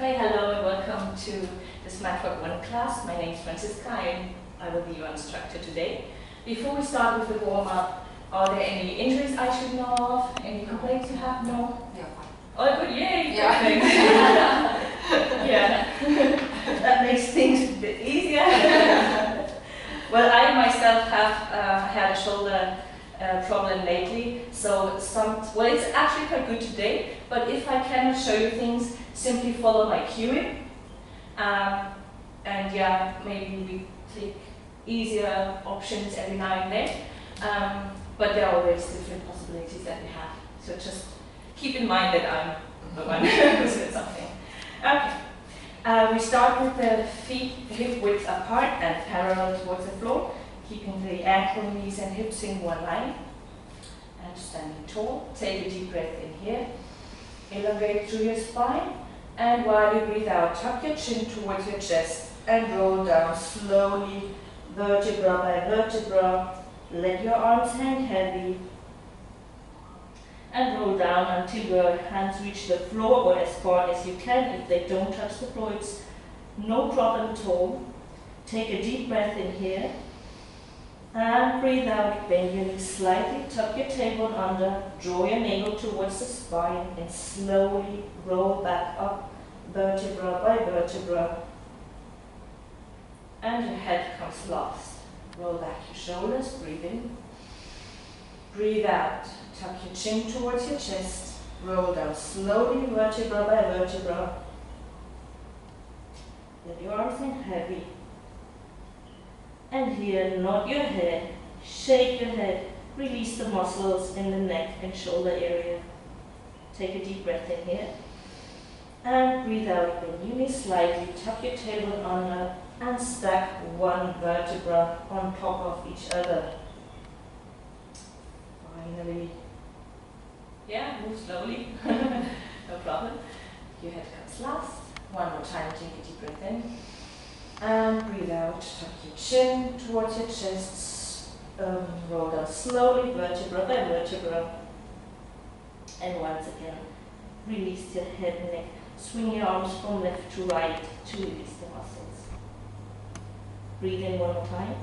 Okay, hello and welcome to this Matwork 1 class. My name is Franziska and I will be your instructor today. Before we start with the warm-up, are there any injuries I should know of? Any complaints you have? No? Yeah. Oh, good, yay! Yeah. Yeah. That makes things a bit easier. Well, I myself have had a shoulder problem lately, so well, it's actually quite good today, but if I cannot show you things, simply follow my cueing. And yeah, maybe we take easier options every now and then, but there are always different possibilities that we have, so just keep in mind that I'm the one who said something. Okay, we start with the feet hip width apart and parallel towards the floor, keeping the ankle, knees and hips in one line. And standing tall, take a deep breath in here, elongate through your spine, and while you breathe out, tuck your chin towards your chest and roll down slowly, vertebra by vertebra. Let your arms hang heavy and roll down until your hands reach the floor or as far as you can. If they don't touch the floor, it's no problem at all. Take a deep breath in here and breathe out, bend your knees slightly, tuck your tailbone under, draw your navel towards the spine and slowly roll back up, vertebra by vertebra. And your head comes last. Roll back your shoulders, breathe in. Breathe out, tuck your chin towards your chest, roll down slowly, vertebra by vertebra. Let your arms hang heavy. And here, nod your head, shake your head, release the muscles in the neck and shoulder area. Take a deep breath in here. And breathe out, bend your knees slightly, tuck your tailbone under, and stack one vertebra on top of each other. Finally. Yeah, move slowly. No problem. Your head comes last. One more time, take a deep breath in. And breathe out, tuck your chin towards your chest, roll down slowly, vertebra by vertebra. And once again, release your head and neck. Swing your arms from left to right to release the muscles. Breathe in one more time.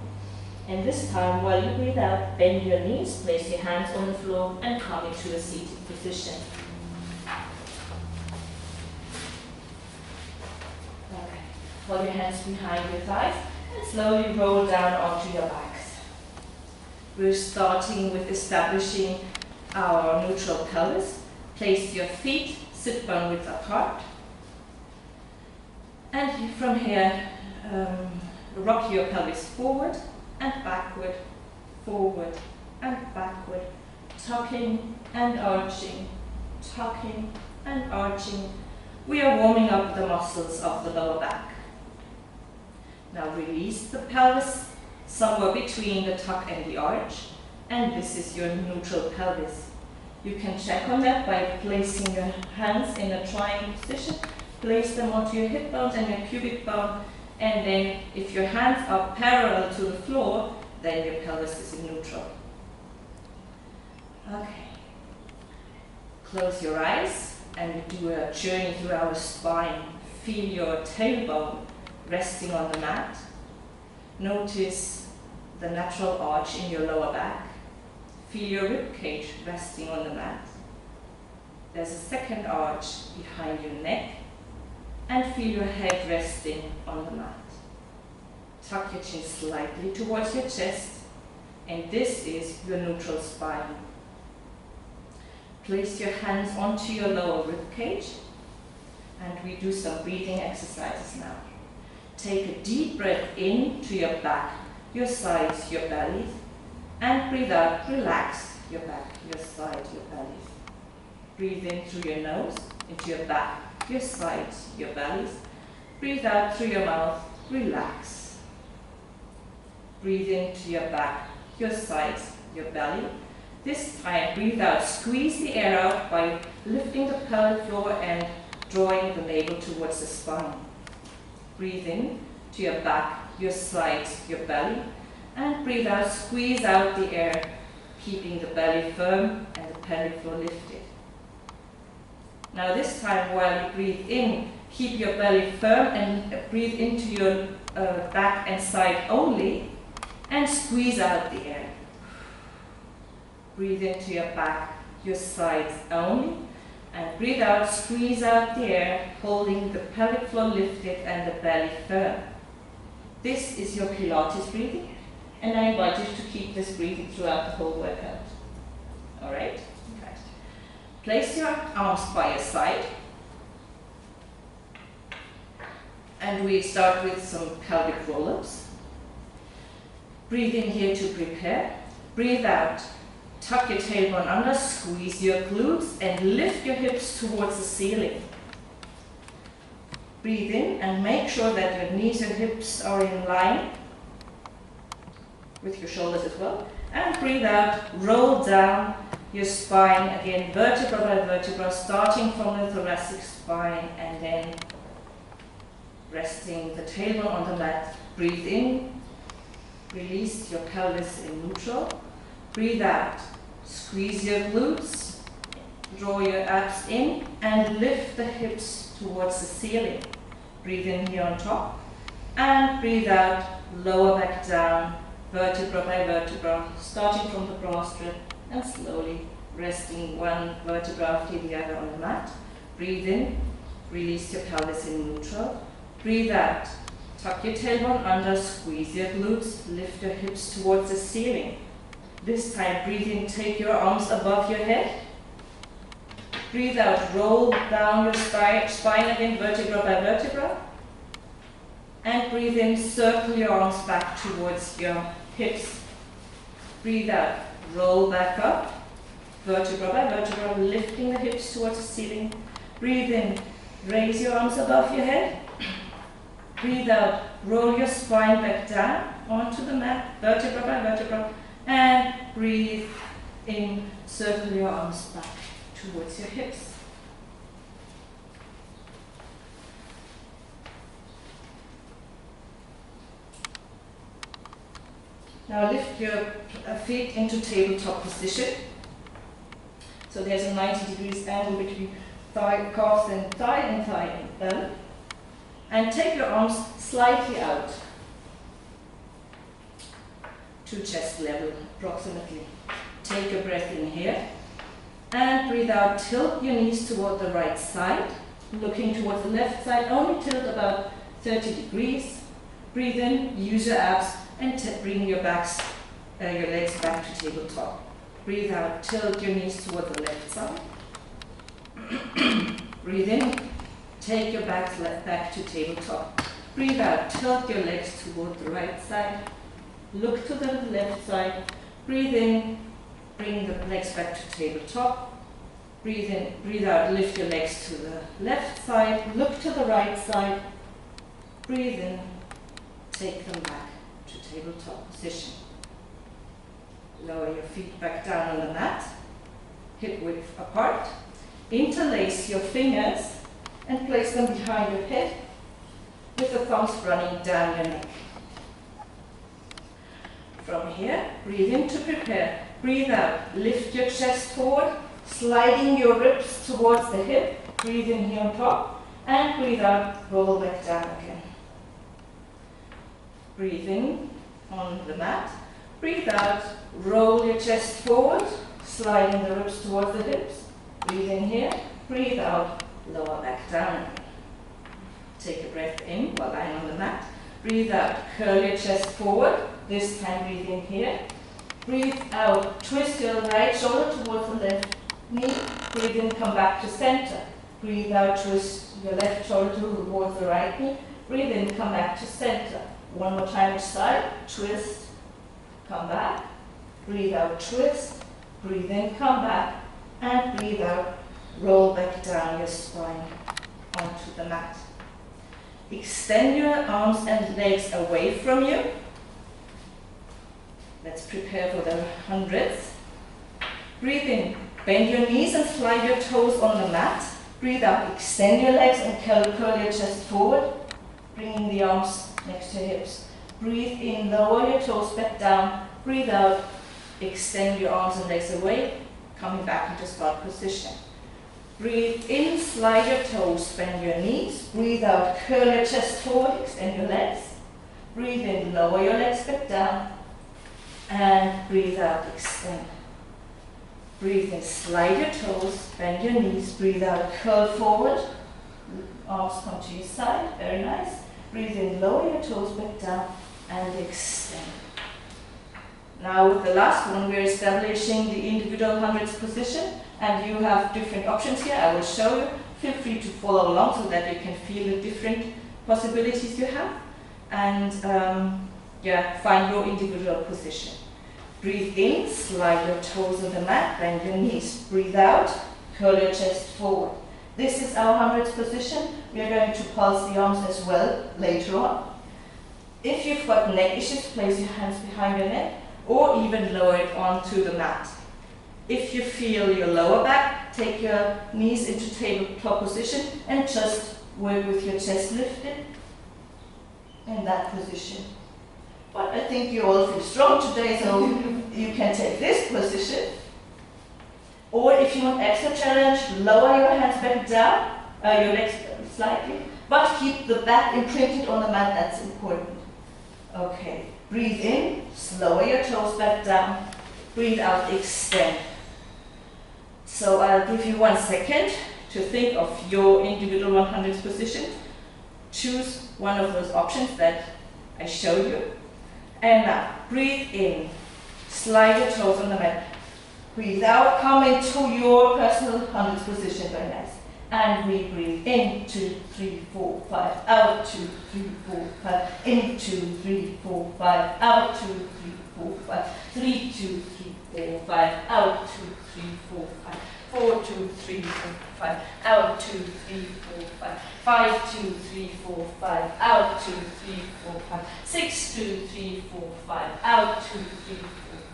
And this time, while you breathe out, bend your knees, place your hands on the floor, and come into a seated position. Okay. Hold your hands behind your thighs and slowly roll down onto your backs. We're starting with establishing our neutral pelvis. Place your feet sit bone width apart. And from here, rock your pelvis forward and backward, forward and backward, tucking and arching, tucking and arching. We are warming up the muscles of the lower back. Now release the pelvis somewhere between the tuck and the arch, and this is your neutral pelvis. You can check on that by placing your hands in a triangle position, place them onto your hip bones and your pubic bone, and then if your hands are parallel to the floor, then your pelvis is in neutral. Okay. Close your eyes and we do a journey through our spine. Feel your tailbone resting on the mat. Notice the natural arch in your lower back. Feel your rib cage resting on the mat. There's a second arch behind your neck. And feel your head resting on the mat. Tuck your chin slightly towards your chest, and this is your neutral spine. Place your hands onto your lower rib cage, and we do some breathing exercises now. Take a deep breath in to your back, your sides, your bellies, and breathe out, relax your back, your sides, your bellies. Breathe in through your nose, into your back, your sides, your bellies. Breathe out through your mouth, relax. Breathe into your back, your sides, your belly. This time, breathe out, squeeze the air out by lifting the pelvic floor and drawing the navel towards the spine. Breathe in to your back, your sides, your belly, and breathe out, squeeze out the air, keeping the belly firm and the pelvic floor lifted. Now this time, while you breathe in, keep your belly firm and breathe into your back and side only, and squeeze out the air. Breathe into your back, your sides only, and breathe out, squeeze out the air, holding the pelvic floor lifted and the belly firm. This is your Pilates breathing, and I invite you to keep this breathing throughout the whole workout. Alright? Okay. Place your arms by your side, and we start with some pelvic roll-ups. Breathe in here to prepare. Breathe out. Tuck your tailbone under, squeeze your glutes, and lift your hips towards the ceiling. Breathe in and make sure that your knees and hips are in line with your shoulders as well. And breathe out, roll down your spine, again vertebra by vertebra, starting from the thoracic spine and then resting the tailbone on the mat. Breathe in, release your pelvis in neutral. Breathe out, squeeze your glutes, draw your abs in, and lift the hips towards the ceiling. Breathe in here on top, and breathe out, lower back down, vertebra by vertebra, starting from the bra strap, and slowly resting one vertebra after the other on the mat. Breathe in, release your pelvis in neutral. Breathe out, tuck your tailbone under, squeeze your glutes, lift your hips towards the ceiling. This time, breathe in, take your arms above your head. Breathe out, roll down your spine again, vertebra by vertebra. And breathe in, circle your arms back towards your hips. Breathe out, roll back up, vertebra by vertebra, lifting the hips towards the ceiling. Breathe in, raise your arms above your head. Breathe out, roll your spine back down onto the mat, vertebra by vertebra. And breathe in, circle your arms back towards your hips. Now lift your feet into tabletop position. So there's a 90 degrees angle between calves and thigh and belly. And take your arms slightly out to chest level approximately. Take a breath in here and breathe out, tilt your knees toward the right side, looking towards the left side, only tilt about 30 degrees. Breathe in, use your abs, and bring your legs back to tabletop. Breathe out, tilt your knees toward the left side. Breathe in, take your back to tabletop. Breathe out, tilt your legs toward the right side. Look to the left side. Breathe in, bring the legs back to tabletop. Breathe in, breathe out, lift your legs to the left side. Look to the right side. Breathe in, take them back to tabletop position. Lower your feet back down on the mat, hip width apart. Interlace your fingers and place them behind your head with the thumbs running down your neck. From here, breathe in to prepare. Breathe out, lift your chest forward, sliding your ribs towards the hip. Breathe in here on top, and breathe out, roll back down again. Breathe in on the mat. Breathe out, roll your chest forward, sliding the ribs towards the hips. Breathe in here, breathe out, lower back down. Take a breath in while lying on the mat. Breathe out, curl your chest forward. This time breathe in here. Breathe out, twist your right shoulder towards the left knee. Breathe in, come back to center. Breathe out, twist your left shoulder towards the right knee. Breathe in, come back to center. One more time each side. Twist, come back. Breathe out, twist. Breathe in, come back. And breathe out, roll back down your spine onto the mat. Extend your arms and legs away from you. Let's prepare for the hundreds. Breathe in, bend your knees and slide your toes on the mat. Breathe out, extend your legs and curl your chest forward, bringing the arms next to hips. Breathe in, lower your toes back down. Breathe out, extend your arms and legs away, coming back into start position. Breathe in, slide your toes, bend your knees. Breathe out, curl your chest forward, extend your legs. Breathe in, lower your legs back down. And breathe out, extend. Breathe in, slide your toes, bend your knees. Breathe out, curl forward. Arms come to your side, very nice. Breathe in, lower your toes back down and extend. Now with the last one, we're establishing the individual hundreds position, and you have different options here. I will show you. Feel free to follow along so that you can feel the different possibilities you have, and find your individual position. Breathe in, slide your toes on the mat, bend your knees. Breathe out, curl your chest forward. This is our hundreds position. We are going to pulse the arms as well later on. If you've got neck issues, place your hands behind your neck, or even lower it onto the mat. If you feel your lower back, take your knees into tabletop position and just work with your chest lifted in that position. But I think you all feel strong today, so you can take this position. Or if you want extra challenge, lower your hands back down, your legs slightly, but keep the back imprinted on the mat, that's important. Okay, breathe in, lower your toes back down, breathe out, extend. So I'll give you 1 second to think of your individual 100s position. Choose one of those options that I showed you. And now, breathe in, slide your toes on the mat. Breathe out, come into your personal 100s position, very nice. And we breathe in, 2, 3, 4, 5, out, 2, 3, 4, 5, in, 2, 3, 4, 5, out, 2, 3, 4, 5, 3, 2, 3, 4, 5, out, 2, 3, 4, 5, 4, 2, 3, 4, 5, out, 2, 3, 4, 5, 5, 2, 3, 4, 5, out, 2, 3, 4, 5, 6, 2, 3, 4, 5, out, 2, 3, 4,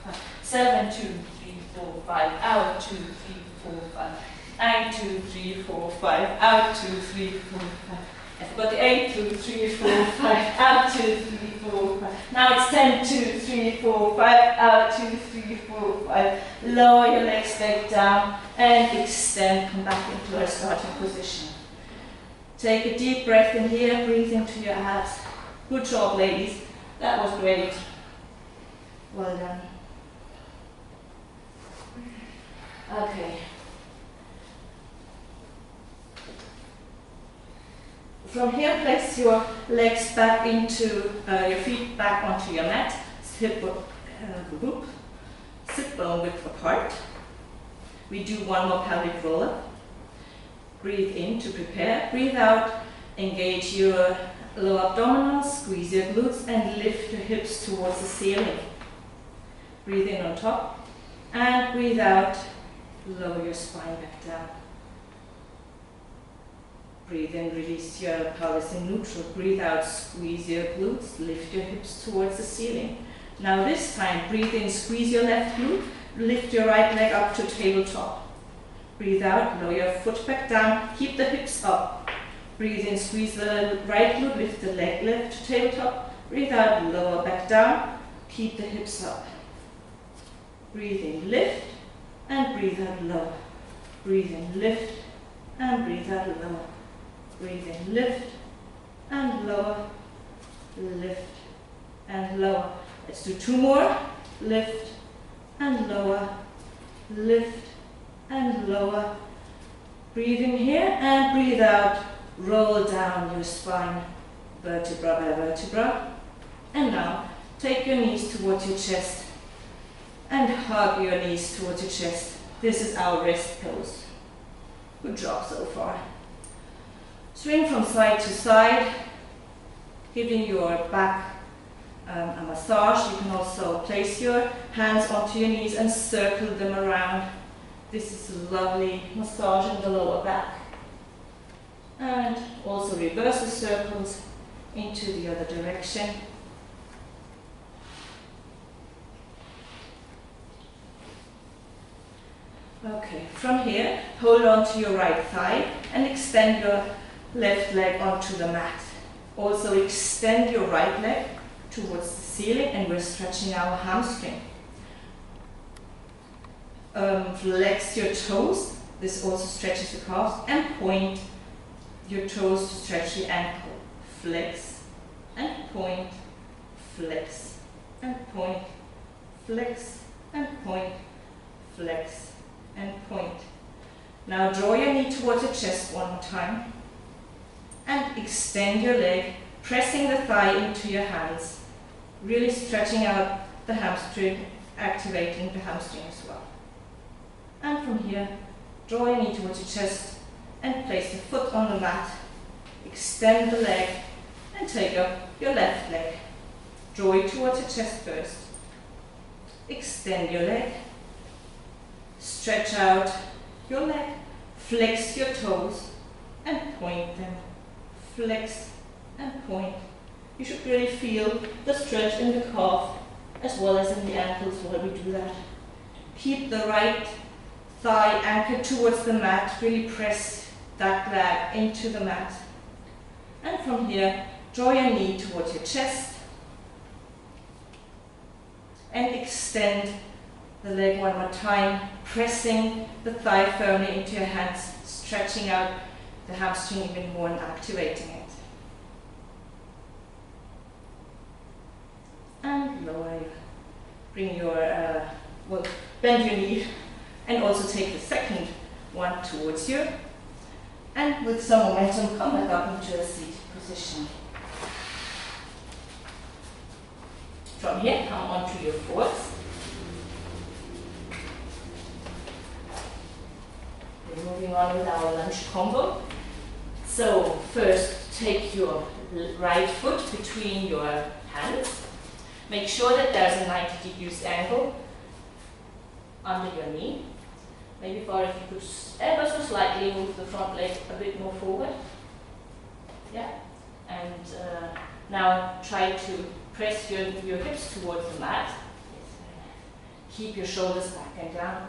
5, 7, 2, 3, 4, 5, out, 2, 3, 4, 5, 9, 2, 3, 4, 5, out, 2, 3, 4, 5. I forgot the 8, 2, 3, 4, 5, out, 2, 3, 4, 5. Now it's 10, 2, 3, 4, 5, out, 2, 3, 4, 5. Lower your legs back down and extend, come back into our starting position. Take a deep breath in here, breathe into your abs. Good job, ladies. That was great. Well done. Okay. From here, place your legs back into, your feet back onto your mat, sit bone width apart. We do one more pelvic roll-up. Breathe in to prepare, breathe out, engage your lower abdominals, squeeze your glutes and lift your hips towards the ceiling. Breathe in on top and breathe out, lower your spine back down. Breathe in, release your pelvis in neutral. Breathe out, squeeze your glutes, lift your hips towards the ceiling. Now this time, breathe in, squeeze your left glute, lift your right leg up to tabletop. Breathe out, lower your foot back down, keep the hips up. Breathe in, squeeze the right glute, lift the leg left to tabletop. Breathe out, lower back down, keep the hips up. Breathe in, lift, and breathe out, lower. Breathe in, lift, and breathe out, lower. Breathe in, lift, and lower, lift, and lower. Let's do 2 more. Lift, and lower, lift, and lower. Breathe in here, and breathe out. Roll down your spine, vertebra by vertebra. And now, take your knees towards your chest, and hug your knees towards your chest. This is our rest pose. Good job so far. Swing from side to side, giving your back a massage. You can also place your hands onto your knees and circle them around. This is a lovely massage in the lower back. And also reverse the circles into the other direction. Okay, from here, hold on to your right thigh and extend your left leg onto the mat. Also extend your right leg towards the ceiling and we're stretching our hamstring. Flex your toes, This also stretches the calves. And point your toes to stretch the ankle. Flex and point, flex and point, flex and point, flex and point. Now draw your knee towards your chest one more time and extend your leg, pressing the thigh into your hands, really stretching out the hamstring, activating the hamstring as well. And from here, draw your knee towards your chest and place the foot on the mat, extend the leg and take up your left leg. Draw it towards your chest first. Extend your leg, stretch out your leg, flex your toes and point them. Flex and point. You should really feel the stretch in the calf as well as in the ankles while we do that. Keep the right thigh anchored towards the mat, really press that leg into the mat. And from here, draw your knee towards your chest and extend the leg one more time, pressing the thigh firmly into your hands, stretching out the hamstring even more and activating it. And lower, bring your, bend your knee and also take the second one towards you. And with some momentum, come back up into a seated position. From here, come onto your fours. We're moving on with our lunge combo. So first, take your right foot between your hands. Make sure that there's a 90 degrees angle under your knee. Maybe if you could ever so slightly move the front leg a bit more forward. Yeah. And now try to press your hips towards the mat. Keep your shoulders back and down.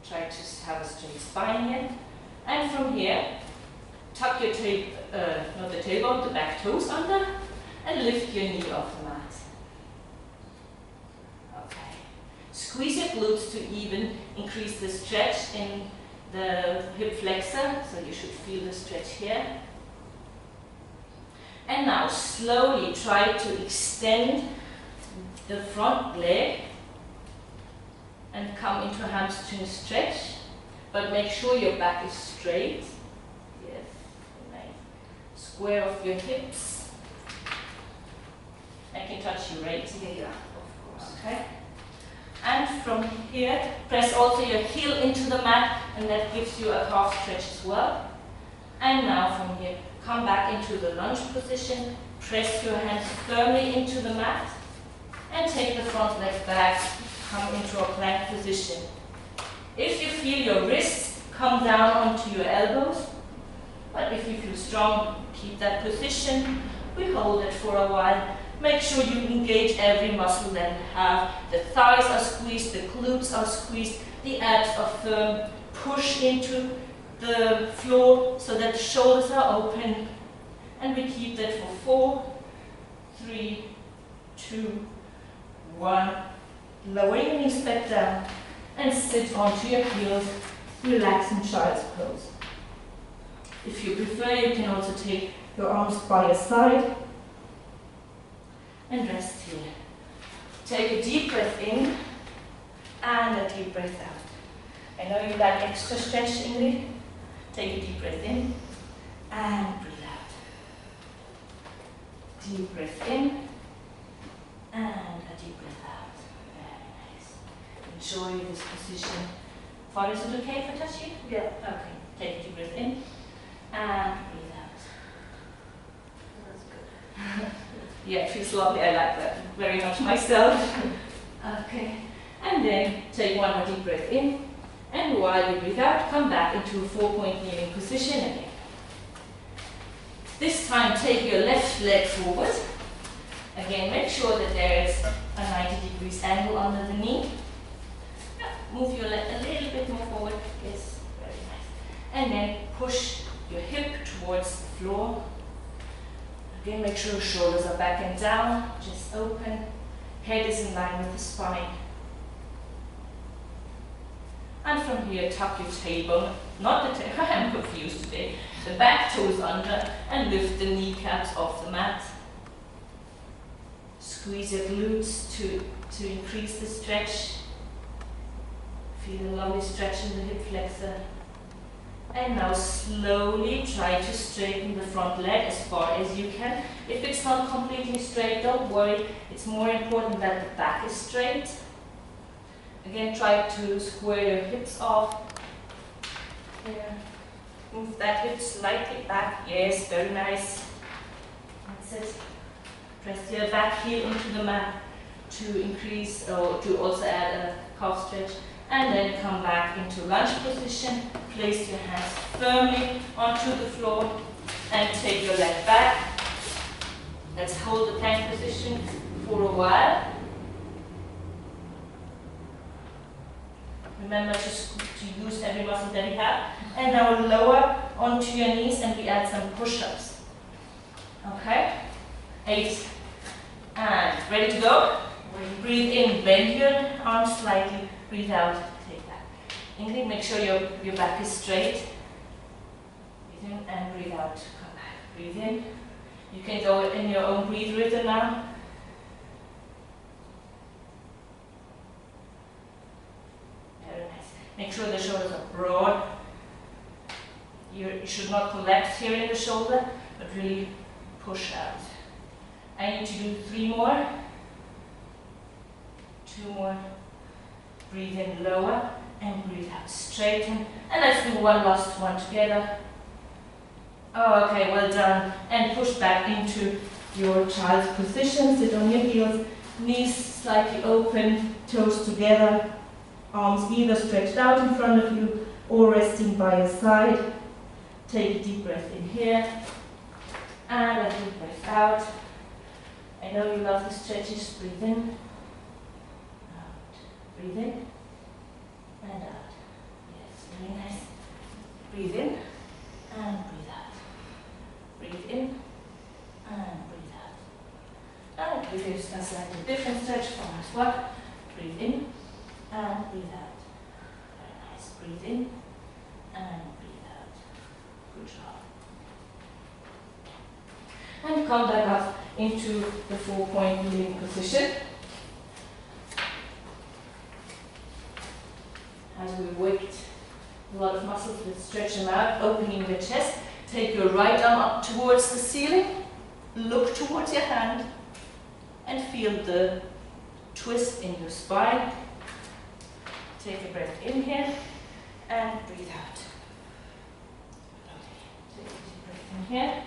Try to have a straight spine here. And from here, tuck your not the tailbone, the back toes under, and lift your knee off the mat. Okay. Squeeze your glutes to even increase the stretch in the hip flexor, so you should feel the stretch here. And now slowly try to extend the front leg and come into a hamstring stretch, but make sure your back is straight. Yes, nice. Square off your hips. I can touch you right here, of course, okay? And from here, press also your heel into the mat, and that gives you a calf stretch as well. And now from here, come back into the lunge position, press your hands firmly into the mat, and take the front leg back, come into a plank position. If you feel your wrists, come down onto your elbows, but if you feel strong, keep that position. We hold it for a while. Make sure you engage every muscle that you have. The thighs are squeezed, the glutes are squeezed, the abs are firm. Push into the floor so that the shoulders are open. And we keep that for 4, 3, 2, 1. Lower your knees back down and sit onto your heels. Relax in child's pose. If you prefer, you can also take your arms by your side and rest here. Take a deep breath in and a deep breath out. I know you like extra stretch, Ingrid. Take a deep breath in and breathe out. Deep breath in and a deep breath out. Very nice. Enjoy this position. Father, is it okay if I touch you? Yeah. Okay. Take a deep breath in and breathe out. That's good. Yeah, it feels lovely. I like that very much myself. Okay. And then take one more deep breath in. And while you breathe out, come back into a 4-point kneeling position again. This time, take your left leg forward. Again, make sure that there is a 90 degrees angle under the knee. Move your leg a little bit more forward. Yes, very nice. And then push your hip towards the floor. Again, make sure your shoulders are back and down, just open. Head is in line with the spine. And And from here, tuck your tailbone, not the tail, I'm confused today, the back toes under, and lift the kneecaps off the mat. Squeeze your glutes to increase the stretch. Feel a lovely stretch in the hip flexor. And now slowly try to straighten the front leg as far as you can. If it's not completely straight, don't worry. It's more important that the back is straight. Again, try to square your hips off. Here. Move that hip slightly back. Yes, very nice. That's it. Press your back heel into the mat to increase or to also add a calf stretch. And then come back into lunge position. Place your hands firmly onto the floor and take your leg back. Let's hold the plank position for a while. Remember to use every muscle that you have. And now lower onto your knees and we add some push-ups. Okay? 8. And ready to go? Breathe in, bend your arms slightly. Breathe out, take that. Ingrid, make sure your back is straight. Breathe in and breathe out. Come back. Breathe in. You can go in your own breathe rhythm now. Very nice. Make sure the shoulders are broad. You should not collapse here in the shoulder, but really push out. I need to do 3 more. 2 more. Breathe in, lower, and breathe out, straighten. And let's do one last one together. Oh, okay, well done. And push back into your child's position. Sit on your heels, knees slightly open, toes together, arms either stretched out in front of you or resting by your side. Take a deep breath in here, and a deep breath out. I know you love the stretches. Breathe in. Breathe in and out. Yes, very nice. Breathe in and breathe out. Breathe in and breathe out. And give yourself a slightly different stretch for as well. Breathe in and breathe out. Very nice. Breathe in and breathe out. Good job. And come back up into the 4-point kneeling position. As we worked a lot of muscles, let's stretch them out, opening the chest. Take your right arm up towards the ceiling. Look towards your hand and feel the twist in your spine. Take a breath in here and breathe out. Take a deep breath in here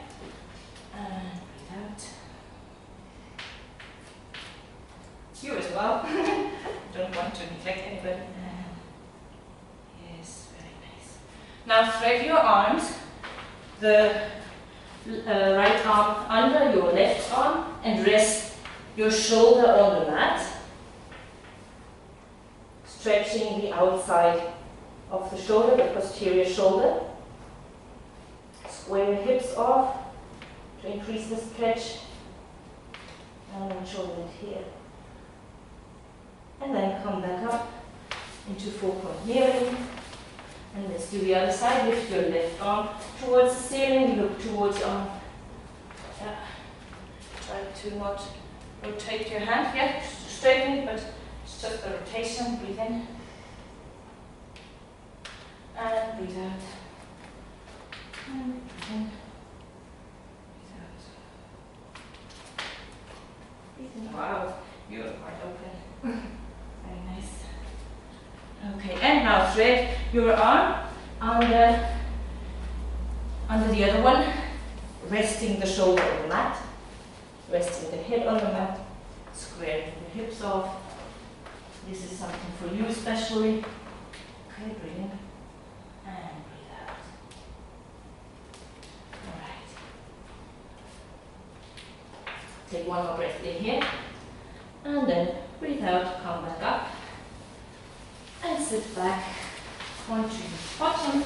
and breathe out. You as well. Don't want to neglect anybody. Now thread your arms, the right arm under your left arm and rest your shoulder on the mat, stretching the outside of the shoulder, the posterior shoulder. Square your hips off to increase the stretch, and then shoulder it here. And then come back up into 4-point kneeling. And let's do the other side. Lift your left arm towards the ceiling. Look towards your arm. Yeah. Try to not rotate your hand. Yeah, straighten it, but it's just a rotation. Breathe in. And breathe out. And breathe in. Breathe out. Breathe in. Wow, you're quite open. Very nice. Okay, and now thread your arm under the other one, resting the shoulder on the mat, resting the head on the mat, square the hips off. This is something for you especially. Okay, breathe in and breathe out. Alright. Take one more breath in here, and then breathe out, come back up. And sit back onto your bottom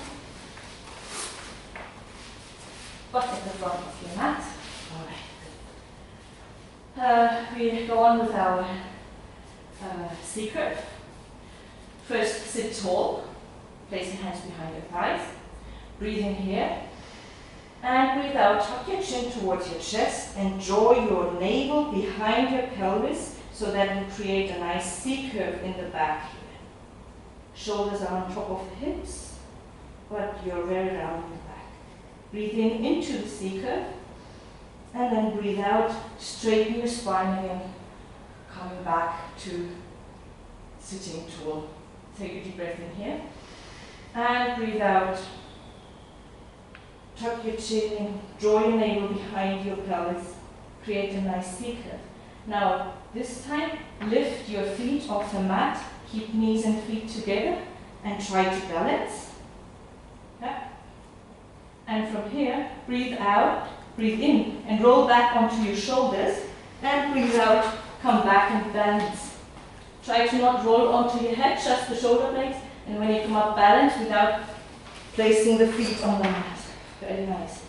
at the front of your mat. Alright. We go on with our secret. First, sit tall. Place your hands behind your thighs. Breathe in here. And breathe out. Tuck your chin towards your chest and draw your navel behind your pelvis so that you create a nice C-curve in the back here. Shoulders are on top of the hips, but you're very round in the back. Breathe in into the C-curve. And then breathe out. Straighten your spine again. Coming back to sitting tall. Take a deep breath in here. And breathe out. Tuck your chin in, draw your navel behind your pelvis, create a nice C-curve. Now, this time, lift your feet off the mat, keep knees and feet together, and try to balance. Yeah. And from here, breathe out, breathe in, and roll back onto your shoulders, and breathe out, come back and balance. Try to not roll onto your head, just the shoulder blades, and when you come up, balance without placing the feet on the mat. Very nice.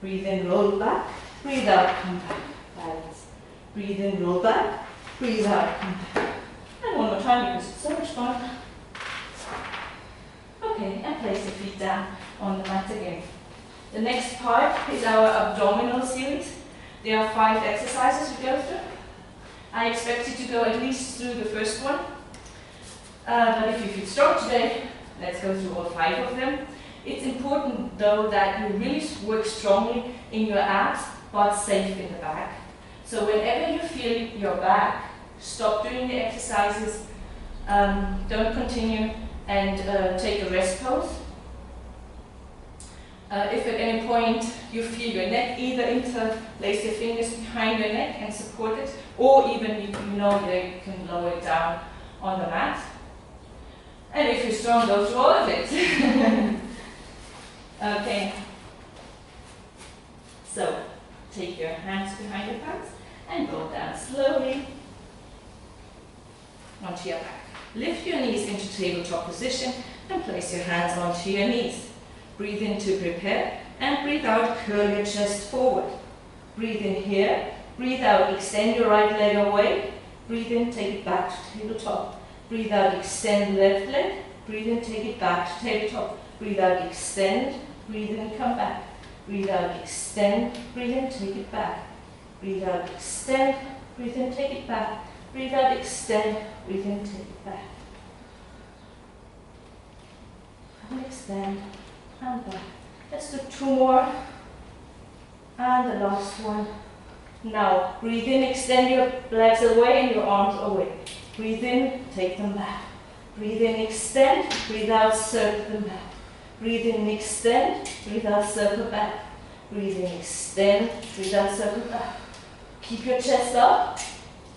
Breathe in, roll back, breathe out, come back, balance. Breathe in, roll back, breathe out, come back. And one more time because it's so much fun. Okay, and place your feet down on the mat again. The next part is our abdominal series. There are 5 exercises we go through. I expect you to go at least through the first one. But if you feel strong today, let's go through all 5 of them. It's important though that you really work strongly in your abs, but safe in the back. So whenever you feel your back, stop doing the exercises, don't continue, and take a rest pose. If at any point you feel your neck, either interlace your fingers behind your neck and support it, or even if you know that you can lower it down on the mat. And if you're strong, go through all of it. Okay. So, take your hands behind your thighs and roll down slowly onto your back. Lift your knees into tabletop position and place your hands onto your knees. Breathe in to prepare and breathe out, curl your chest forward. Breathe in here, breathe out, extend your right leg away. Breathe in, take it back to tabletop. Breathe out, extend left leg. Breathe in, take it back to tabletop. Breathe out, extend. Breathe in, come back. Breathe out, extend. Breathe in, take it back. Breathe out, extend. Breathe in, take it back. Breathe out, extend. Breathe in, take it back. And extend. And back. Let's do 2 more. And the last one. Now, breathe in, extend your legs away and your arms away. Breathe in, take them back. Breathe in, extend. Breathe out, circle them back. Breathe in, extend. Breathe out, circle back. Breathe in, extend. Breathe out, circle back. Keep your chest up.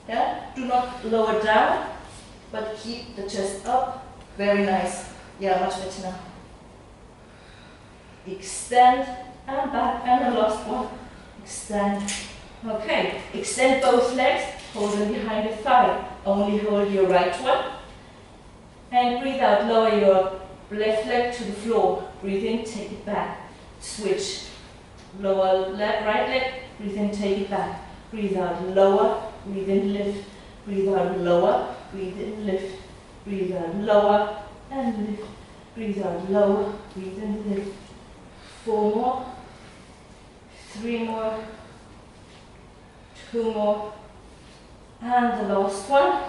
Yeah? Do not lower down, but keep the chest up. Very nice. Yeah, much better now. Extend and back, and the last one. Extend. Okay, extend both legs, hold them behind your thigh. Only hold your right one. And breathe out, lower your left leg to the floor. Breathe in, take it back. Switch. Lower right leg, breathe in, take it back. Breathe out, lower, breathe in, lift. Breathe out, lower, breathe in, lift. Breathe out, lower, and lift. Breathe out, lower, breathe in, lift. 4 more. 3 more. 2 more. And the last one.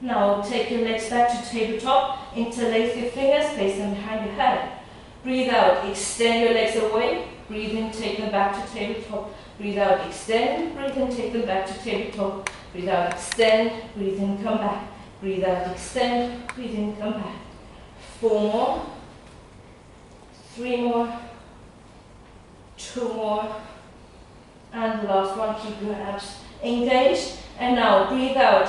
Now take your legs back to tabletop, interlace your fingers, place them behind your head. Breathe out, extend your legs away. Breathe in, take them back to tabletop. Breathe out, extend. Breathe in, take them back to tabletop. Breathe out, extend. Breathe in, come back. Breathe out, extend. Breathe in, come back. 4 more. 3 more. 2 more. And the last one, keep your abs engaged. And now breathe out.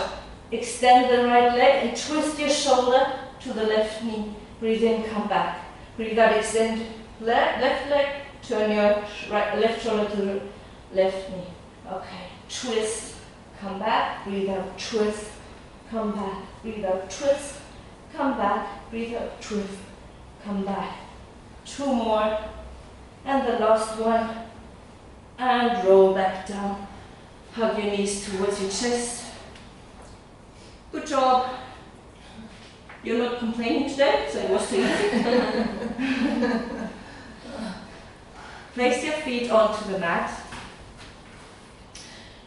Extend the right leg and twist your shoulder to the left knee. Breathe in, come back. Breathe out, extend left leg, turn your left shoulder to the left knee. Okay, twist, come back, breathe out, twist, come back, breathe out, twist, come back, breathe out, twist, come back. 2 more, and the last one, and roll back down. Hug your knees towards your chest. Good job. You're not complaining today, so it was too easy. Place your feet onto the mat.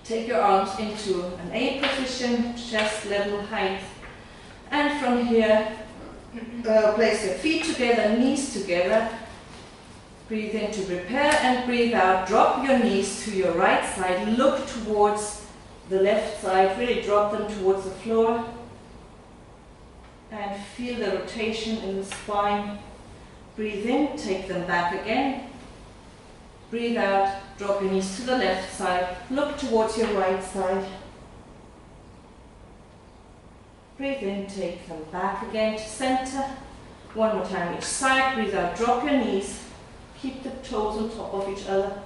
Take your arms into an A position, chest level height. And from here, place your feet together, knees together. Breathe in to prepare and breathe out. Drop your knees to your right side. Look towards the left side. Really drop them towards the floor. And feel the rotation in the spine. Breathe in, take them back again. Breathe out, drop your knees to the left side. Look towards your right side. Breathe in, take them back again to center. One more time each side. Breathe out, drop your knees. Keep the toes on top of each other.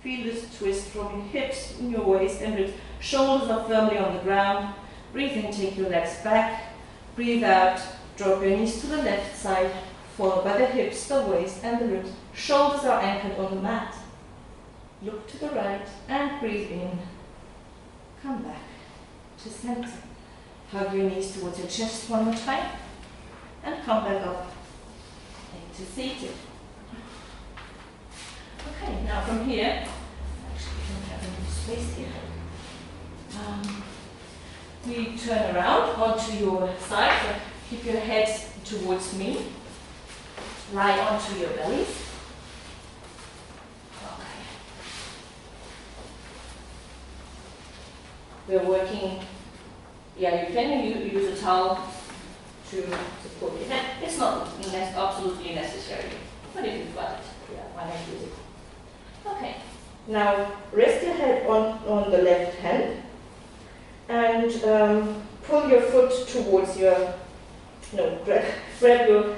Feel this twist from your hips in your waist and ribs. Shoulders are firmly on the ground. Breathe in, take your legs back. Breathe out, drop your knees to the left side, followed by the hips, the waist and the ribs. Shoulders are anchored on the mat. Look to the right and breathe in. Come back to center. Hug your knees towards your chest one more time. And come back up into seated. Okay, now from here, actually we don't have enough space here. We turn around onto your side, so keep your heads towards me. Lie onto your bellies. Okay. We're working, you can use a towel to support your head. It's not absolutely necessary, but if you've got it, why not use it? Okay. Now rest your head on the left hand. And pull your foot towards your, grab your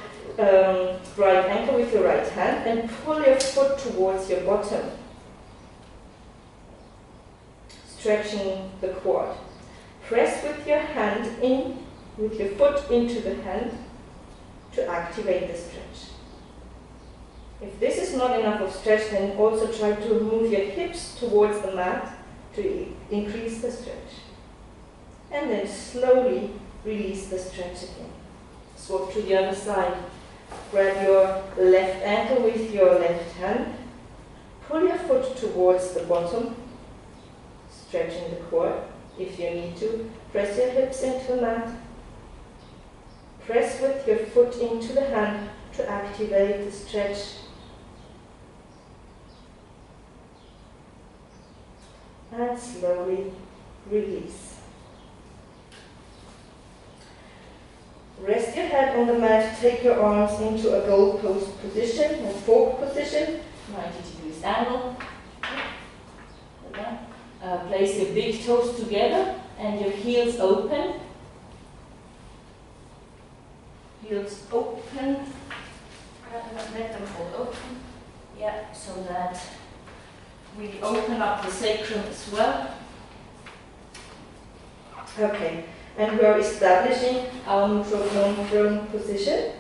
right ankle with your right hand and pull your foot towards your bottom, stretching the quad. Press with your hand in, with your foot into the hand to activate the stretch. If this is not enough of stretch, then also try to move your hips towards the mat to increase the stretch. And then slowly release the stretch again. Swap to the other side. Grab your left ankle with your left hand. Pull your foot towards the bottom, stretching the quad if you need to. Press your hips into the mat. Press with your foot into the hand to activate the stretch. And slowly release. Rest your head on the mat, take your arms into a goalpost position, a fork position, 90 degrees angle. Place your big toes together and your heels open. Heels open, let them hold open. Yeah, so that we open up the sacrum as well. Okay. And we are establishing our neutral prone position.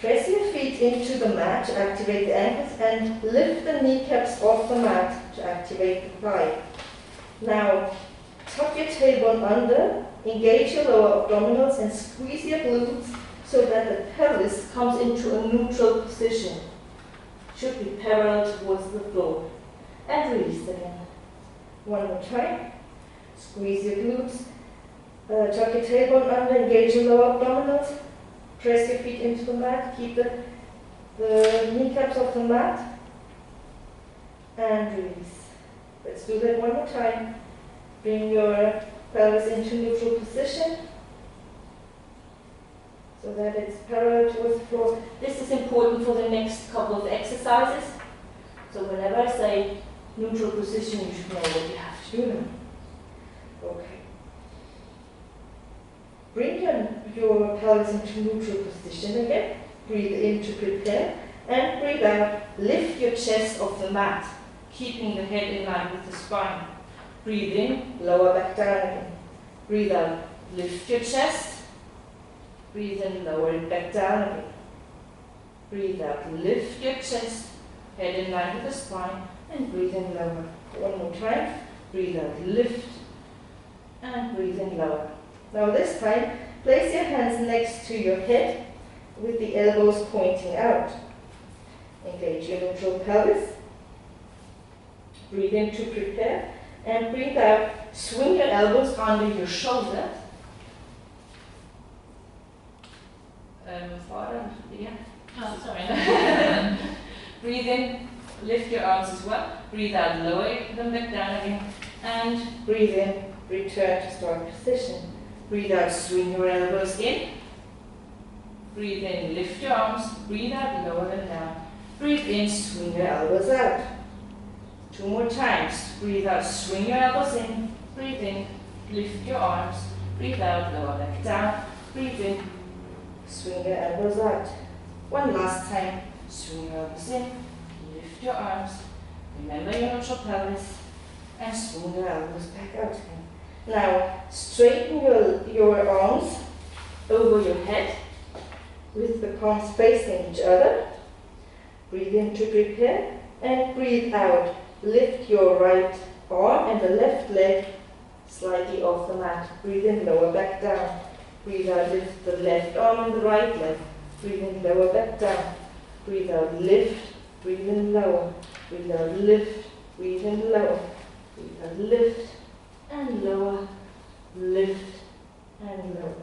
Press your feet into the mat to activate the ankles and lift the kneecaps off the mat to activate the thigh. Now, tuck your tailbone under, engage your lower abdominals and squeeze your glutes so that the pelvis comes into a neutral position. Should be parallel towards the floor. And release again. One more time. Squeeze your glutes. Tuck your tailbone under, engage your lower abdominals, press your feet into the mat, keep the kneecaps off the mat, and release. Let's do that one more time. Bring your pelvis into neutral position so that it's parallel towards the floor. This is important for the next couple of exercises. So whenever I say neutral position, you should know what you have to do now. Okay. Bring your pelvis into neutral position again. Breathe in to prepare. And breathe out. Lift your chest off the mat, keeping the head in line with the spine. Breathe in, lower back down again. Breathe out. Lift your chest. Breathe in, lower it back down again. Breathe out. Lift your chest. Head in line with the spine. And breathe in, lower. One more time. Breathe out. Lift. And breathe in, lower. Now this time, Place your hands next to your head with the elbows pointing out. Engage your neutral pelvis. Breathe in to prepare and breathe out. Swing your elbows under your shoulder. Oh, sorry. Breathe in, lift your arms as well. Breathe out, lower them back down again. And Breathe in, return to start position. Breathe out, swing your elbows in. breathe in, lift your arms. Breathe out, lower them down. Breathe in, swing your elbows out. 2 more times. Breathe out, swing your elbows in. Breathe in, lift your arms. Breathe out, lower back down. Breathe in, Swing your elbows out. 1 last time. swing your elbows in. Lift your arms. Remember your neutral pelvis. And swing your elbows back out again. Now, straighten your arms over your head with the palms facing each other. Breathe in to prepare and breathe out. Lift your right arm and the left leg slightly off the mat. Breathe in, lower back down. Breathe out, lift the left arm and the right leg. Breathe in, lower back down. Breathe out, lift. Breathe in, lower. Breathe out, lift. Breathe in, lower. Breathe out, lift and lower. Lift and lower.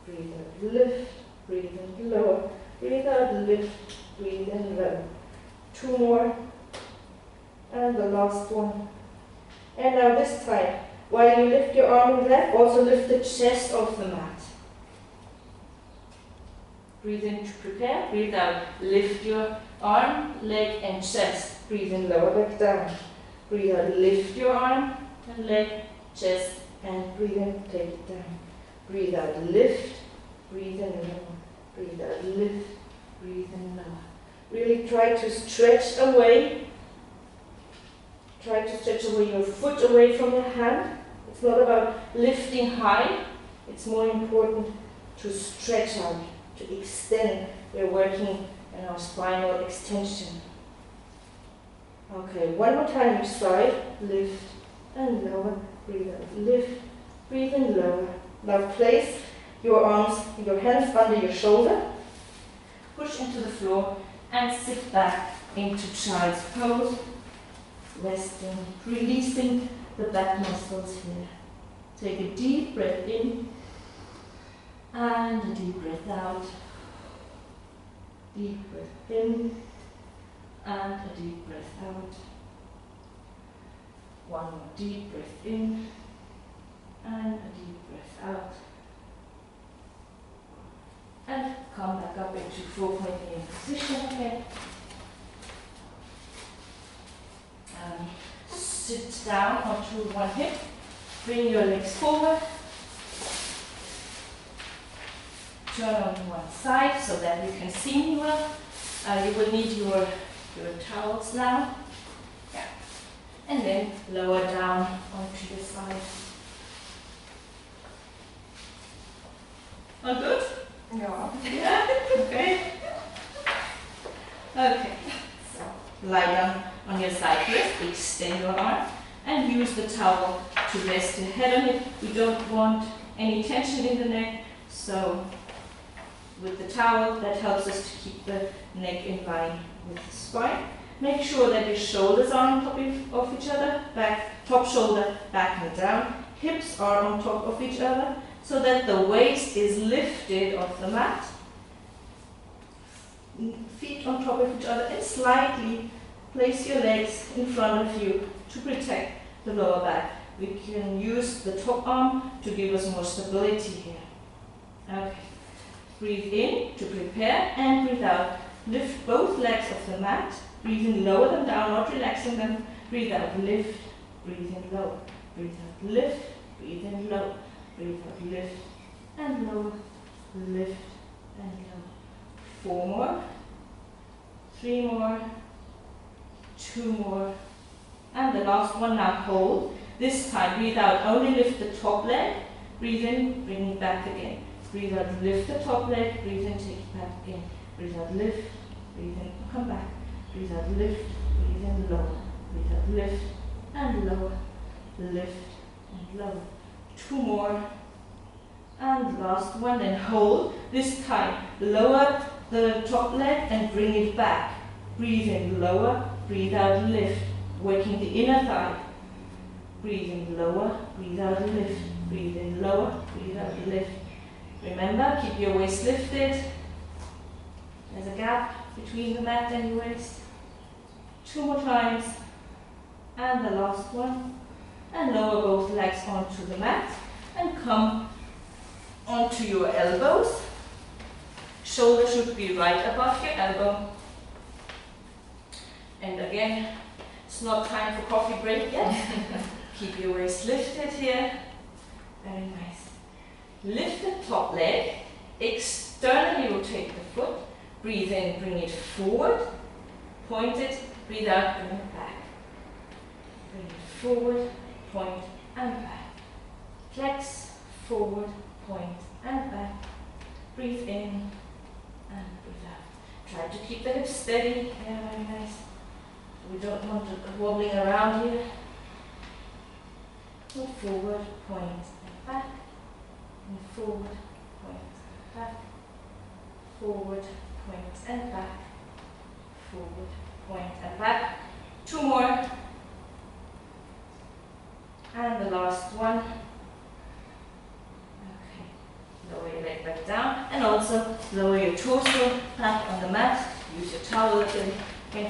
Breathe out, lift. Breathe in, lower. Breathe out, lift. Breathe in, lower. 2 more. And the last one. And now this time, while you lift your arm and leg, also lift the chest off the mat. breathe in to prepare. Breathe out, lift your arm, leg and chest. Breathe in, lower back down. Breathe out, lift your arm And leg, chest. and breathe in, take it down. Breathe out, lift. Breathe in, lower. Breathe out, lift. Breathe in, lower. Really try to stretch away. Try to stretch away your foot away from your hand. It's not about lifting high. It's more important to stretch out, to extend. We're working on our spinal extension. Okay, 1 more time each side. Lift and lower. Breathe out. Lift. Breathe in, lower. Now place your arms, your hands under your shoulder. Push into the floor and sit back into child's pose. Resting, releasing the back muscles here. Take a deep breath in and a deep breath out. Deep breath in and a deep breath out. 1 more deep breath in and a deep breath out. And come back up into 4-point position again. Sit down onto 1 hip. Bring your legs forward. Turn on to 1 side so that you can see me well. You will need your towels now. Yeah. And then lower down onto the side. All good? Yeah. Yeah? Okay. Okay. So lie down on your side here, extend your arm and use the towel to rest your head on it. We don't want any tension in the neck, so with the towel that helps us to keep the neck in line with the spine. Make sure that your shoulders are on top of each other, top shoulder, back and down. Hips are on top of each other so that the waist is lifted off the mat. Feet on top of each other and slightly place your legs in front of you to protect the lower back. We can use the top arm to give us more stability here. Okay. Breathe in to prepare and breathe out. Lift both legs off the mat. Breathe in, lower them down, not relaxing them. Breathe out, lift. Breathe in, lower. Breathe out, lift. Breathe in, lower. Breathe out, lift and lower. Lift and lower. 4 more. 3 more. 2 more. And the last one, now hold. This time, breathe out, only lift the top leg. Breathe in, bring it back again. Breathe out, lift the top leg. Breathe in, take it back again. Breathe out, lift. Breathe in, come back. Breathe out, lift. Breathe in, lower. Breathe out, lift and lower. Lift and lower. 2 more. And last one, and hold. This time, lower the top leg and bring it back. Breathe in, lower, breathe out, lift. Working the inner thigh. Breathe in, lower, breathe out, lift. Breathe in, lower, breathe out, lift. Remember, keep your waist lifted. There's a gap between the mat and your waist. 2 more times. And the last one. And lower both legs onto the mat. And come onto your elbows. Shoulder should be right above your elbow. And again, it's not time for coffee break yet. Keep your waist lifted here. Very nice. Lift the top leg. Externally rotate the foot. Breathe in, bring it forward. Point it. Breathe out, bring it back. Bring it forward, point and back. Flex, forward, point and back. Breathe in and breathe out. Try to keep the hips steady. Yeah, very nice. We don't want to wobbling around here. Move forward, point and back. Move forward, point, back. Forward, point and back. Forward, point and back. 2 more. And the last one. Okay. Lower your leg back down. And also lower your torso back on the mat. Use your towel again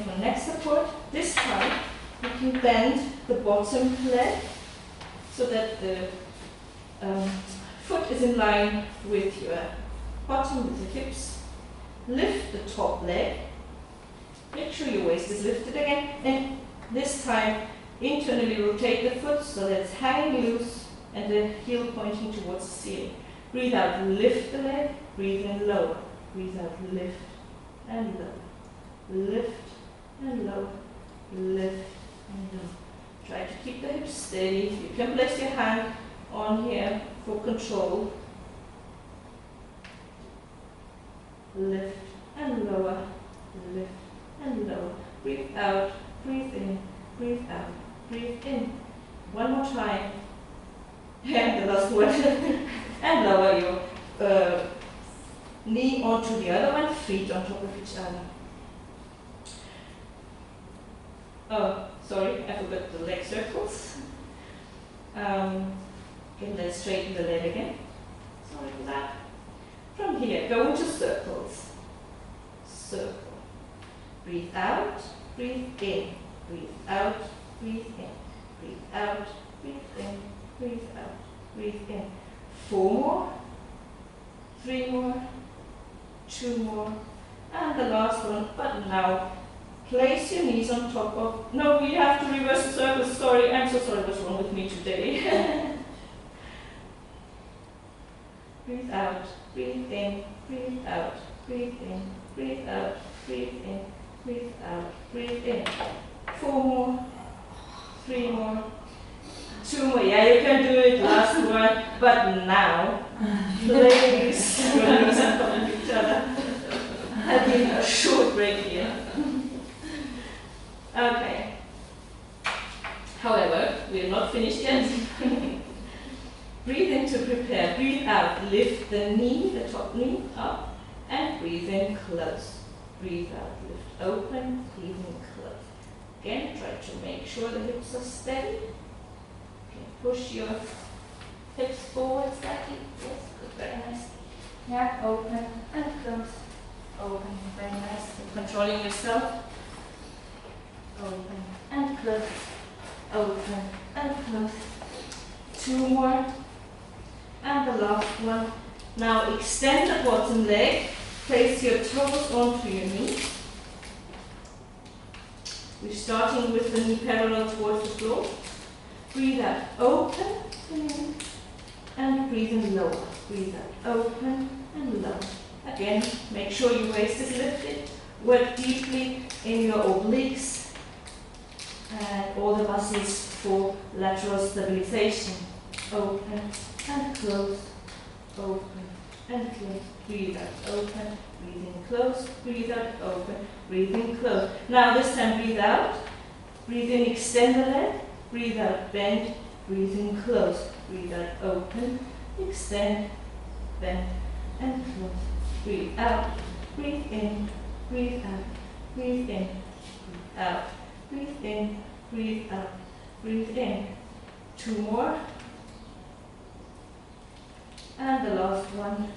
for neck support. This time you can bend the bottom leg so that the foot is in line with your bottom, with your hips. Lift the top leg. Make sure your waist is lifted again. And this time, internally rotate the foot so that it's hanging loose and the heel pointing towards the ceiling. Breathe out, lift the leg. Breathe in, lower. Breathe out, lift and lower. Lift and lower. Lift and lower. Try to keep the hips steady. You can place your hand on here for control. Lift and lower. Lift and lower. Breathe out, breathe in, breathe out, breathe in. 1 more time. And the last one. And lower your knee onto the other one, feet on top of each other. Oh, sorry, I forgot the leg circles. Okay, let's straighten the leg again. Sorry for that. From here, go into circles. Circle. Breathe out, breathe in, breathe out, breathe in, breathe out, breathe in, breathe out, breathe in. 4 more, 3 more, 2 more, and the last one. But now, place your knees on top of. No, we have to reverse the circle. Sorry, I'm so sorry. What's wrong with me today? Breathe out, breathe in, breathe out, breathe in, breathe out, breathe in. Breathe out, breathe in. 4 more, 3 more, 2 more. Yeah, you can do it, last one. But now, place your knees on top of each other. Having a short break here. Okay. However, we're not finished yet. Breathe in to prepare. Breathe out. Lift the knee, the top knee up, and breathe in, close. Breathe out, lift open, breathe in, close. Again, try to make sure the hips are steady. Okay, push your hips forward slightly. Yes, good, very nice. Yeah, open and close. Open, very nice. You're controlling yourself. Open and close. Open and close. 2 more. And the last one. Now extend the bottom leg. Place your toes onto your knees. We're starting with the knee parallel towards the floor. Breathe out, open and breathe in, lower. Breathe out, open and lower. Again, make sure your waist is lifted. Work deeply in your obliques and all the muscles for lateral stabilization. Open and close, open and close. Breathe out, open, breathe in, close, breathe out, open, breathe in, close. Now this time breathe out, breathe in, extend the leg, breathe out, bend, breathe in, close, breathe out, open, extend, bend and close. Breathe out, breathe in, breathe out, breathe in, breathe out, breathe in, breathe out, breathe in. 2 more. And the last one.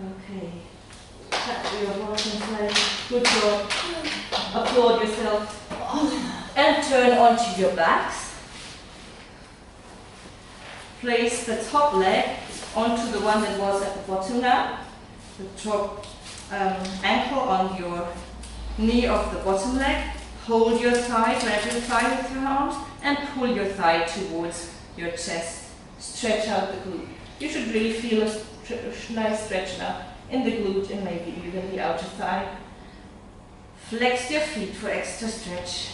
Okay. Tap your bottom side. Good job. Applaud yourself. And turn onto your backs. Place the top leg onto the one that was at the bottom now. The top ankle on your knee of the bottom leg. Hold your thigh, grab your thigh with your arms, and pull your thigh towards your chest. Stretch out the glute. You should really feel a nice stretch now in the glute and maybe even the outer thigh. Flex your feet for extra stretch.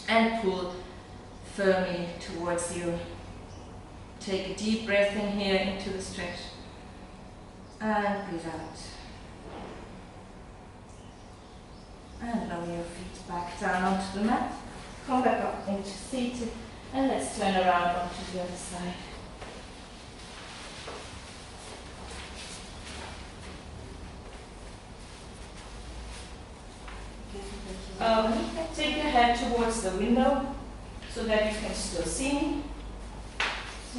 And pull firmly towards you. Take a deep breath in here into the stretch. And breathe out. And lower your feet back down onto the mat. Come back up into seated. And let's turn around onto the other side. Take your head towards the window so that you can still see me.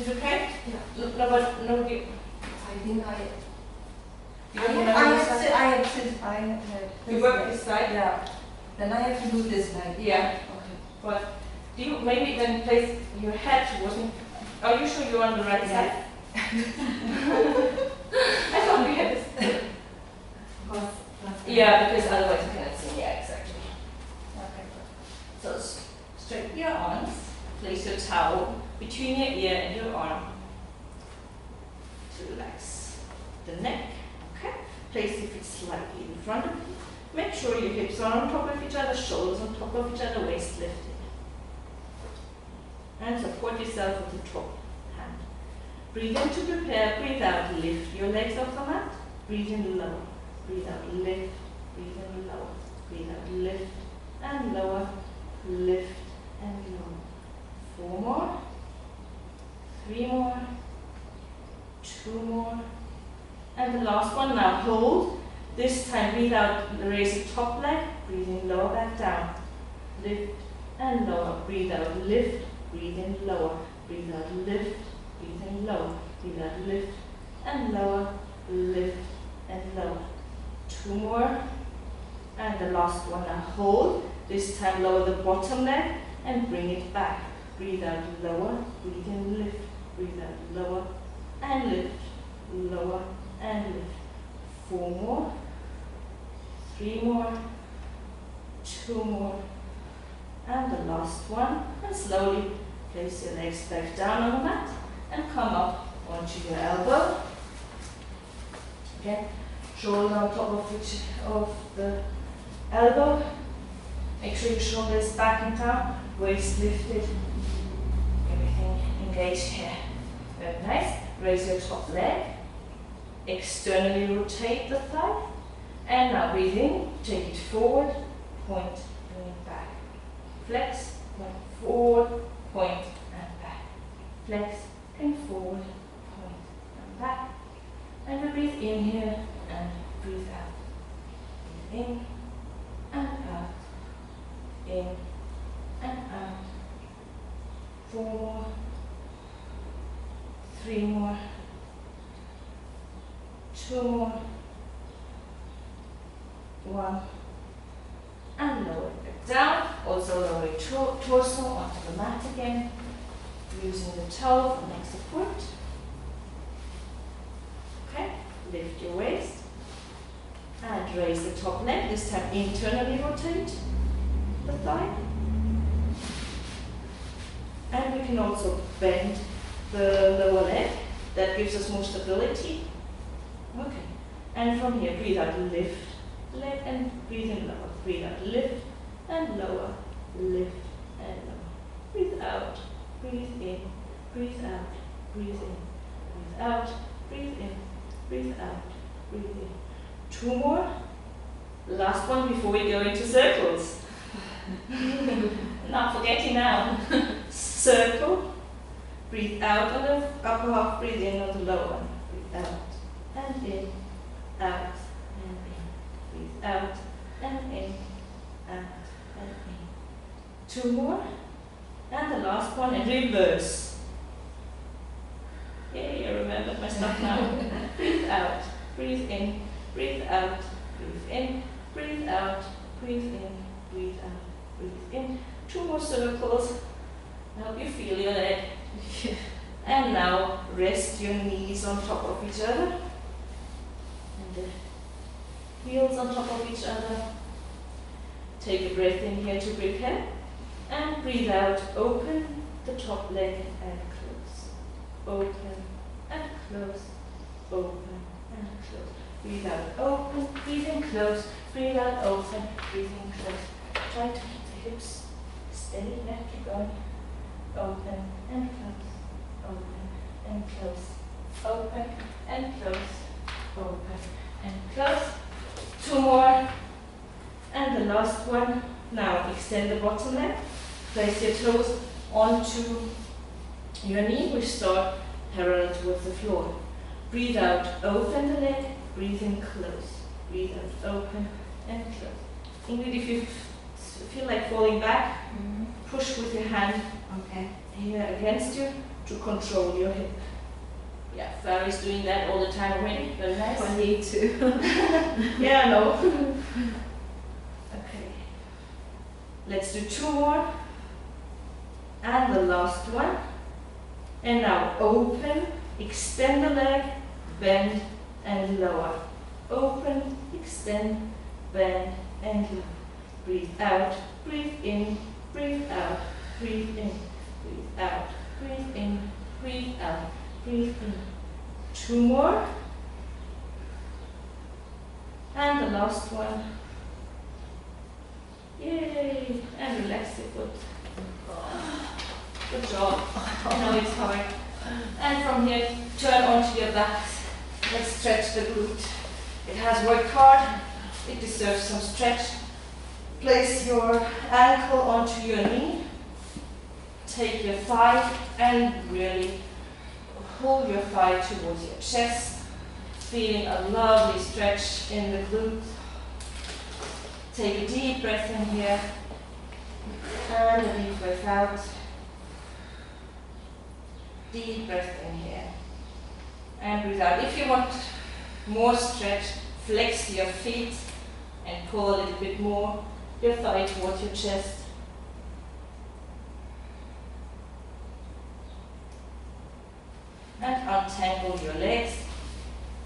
Is it okay? Yeah. No, but no, I think you work this side? Yeah. Then I have to do this side. Yeah. Okay. But do you maybe then place your head towards me? Are you sure you're on the right side? I thought we had this. Yeah, because otherwise you cannot see. Yeah, exactly. Okay. So straighten your arms. Place your towel between your ear and your arm to relax the neck. Okay. Place your feet slightly in front of you. Make sure your hips are on top of each other, shoulders on top of each other, waist lifted. And support yourself with the top hand. Breathe in to prepare, breathe out, lift your legs off the mat. Breathe in lower, breathe out, lift, breathe in lower, breathe out, lift and lower, lift and lower. 4 more, 3 more, 2 more, and the last one. Now hold. This time breathe out, raise the top leg, breathe in lower, back down, lift and lower, breathe out, lift, breathe in lower, breathe out, lift, breathe in lower, breathe out, lift and lower, lift and lower. 2 more, and the last one. Now hold. This time lower the bottom leg and bring it back. Breathe out, lower, breathe in, lift, breathe out, lower and lift, lower and lift. 4 more, 3 more, 2 more, and the last one. And slowly place your legs back down on the mat and come up onto your elbow. Again, shoulder on top of the elbow. Make sure your shoulder is back and down, waist lifted, everything engaged here. Very nice. Raise your top leg. Externally rotate the thigh. And now breathe in, take it forward, point, bring it back. Flex, point forward, point and back. Flex and forward, point and back. And we breathe in here and breathe out. Breathe in and out. In and out. 4 more. 3 more. 2 more. 1. And lower it back down. Also lower your torso onto the mat again. Using the towel for next support. Okay. Lift your waist. And raise the top leg. This time internally rotate the thigh. And we can also bend the lower leg. That gives us more stability. Okay. And from here, breathe out, lift leg and breathe in lower. Breathe out, lift and lower, lift and lower. Breathe out, breathe in, breathe out, breathe in, breathe out, breathe in, breathe out, breathe in. 2 more. Last one before we go into circles. Not forgetting now. Circle, Breathe out on the upper half, breathe in on the lower one. Breathe out and in, out and in. Breathe out and in, out and in. 2 more. And the last one in reverse. Yay, I remembered my stuff now. Breathe out, breathe in, breathe out, breathe in, breathe out, breathe in, breathe out, breathe in. 2 more circles. Help you feel your leg. And now rest your knees on top of each other. And the heels on top of each other. Take a breath in here to breathe in. And breathe out. Open the top leg and close. Open and close. Open and close. Breathe out. Open. Breathe in. Close. Breathe out. Open. Breathe in. Close. Try to keep the hips steady. Yeah, keep going. Open and close. Open and close. Open and close. Open and close. 2 more. And the last one. Now extend the bottom leg. Place your toes onto your knee. We start parallel towards the floor. Breathe out, open the leg. Breathe in, close. Breathe out, open and close. Ingrid, if you feel like falling back, push with your hand here against you to control your hip. Yeah, Farah's doing that all the time already. Very nice. I need to. Yeah, I know. Okay. Let's do 2 more. And the last one. And now open, extend the leg, bend and lower. Open, extend, bend and lower. Breathe out, breathe in, breathe out, breathe in, breathe out, breathe in, breathe out, breathe in. 2 more. And the last one. Yay! And relax your foot. Good job. I know it's hard. And from here, turn onto your backs. Let's stretch the glute. It has worked hard. It deserves some stretch. Place your ankle onto your knee. Take your thigh and really pull your thigh towards your chest. Feeling a lovely stretch in the glute. Take a deep breath in here. And a deep breath out. Deep breath in here. And breathe out. If you want more stretch, flex your feet and pull a little bit more your thigh towards your chest. And untangle your legs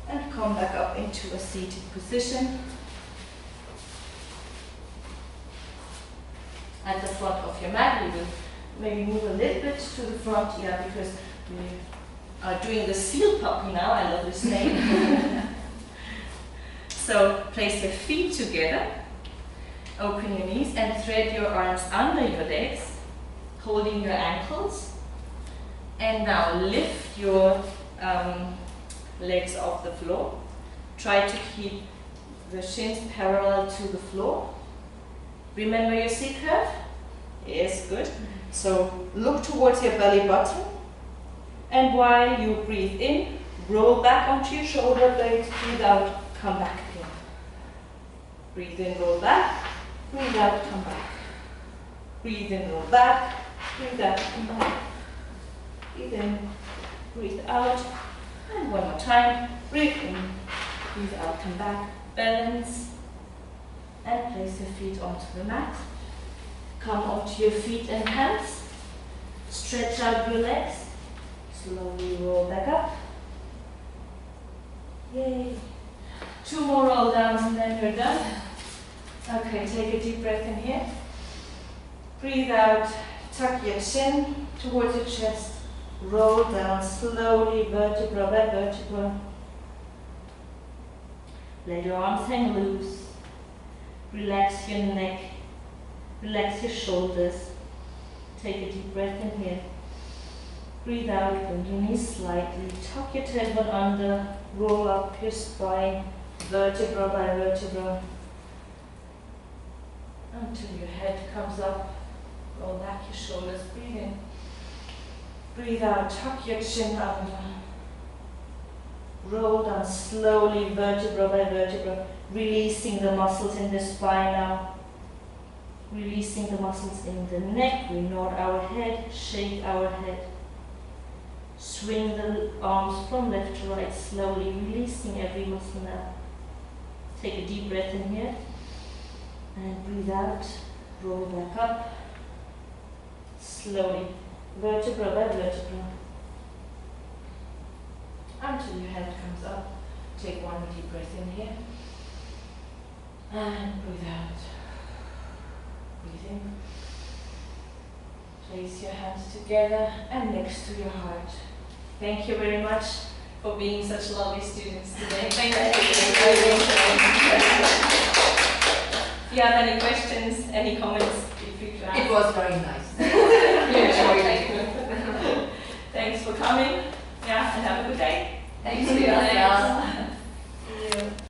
and come back up into a seated position. At the front of your mat, we will maybe move a little bit to the front, yeah, because we are doing the seal puppy now. I love this name. So place your feet together, open your knees and thread your arms under your legs, holding your ankles. And now lift your legs off the floor. Try to keep the shins parallel to the floor. Remember your C curve? Yes, good. So look towards your belly button. And while you breathe in, roll back onto your shoulder blades. Breathe out, come back again. Breathe in, roll back. Breathe out, come back. Breathe in, roll back. Breathe out, come back. Breathe in, breathe out. And one more time. Breathe in, breathe out, come back. Balance. And place your feet onto the mat. Come onto your feet and hands. Stretch out your legs. Slowly roll back up. Yay. 2 more roll downs and then you're done. Okay, take a deep breath in here. Breathe out. Tuck your chin towards your chest. Roll down slowly, vertebra by vertebra. Let your arms hang loose. Relax your neck. Relax your shoulders. Take a deep breath in here. Breathe out, bend your knees slightly. Tuck your tailbone under. Roll up your spine, vertebra by vertebra. Until your head comes up. Roll back your shoulders. Breathe in. Breathe out, tuck your chin up and down. Roll down slowly, vertebra by vertebra, releasing the muscles in the spine now. Releasing the muscles in the neck. We nod our head, shake our head. Swing the arms from left to right slowly, releasing every muscle now. Take a deep breath in here. And breathe out. Roll back up. Slowly, vertebra by vertebra. Until your head comes up. Take one deep breath in here. And breathe out. Breathe in. Place your hands together and next to your heart. Thank you very much for being such lovely students today. Thank you. If you have any questions, any comments, feel free to ask. It was very nice. We enjoyed it. Thanks for coming. Yeah, and have a good day. Thanks for your help.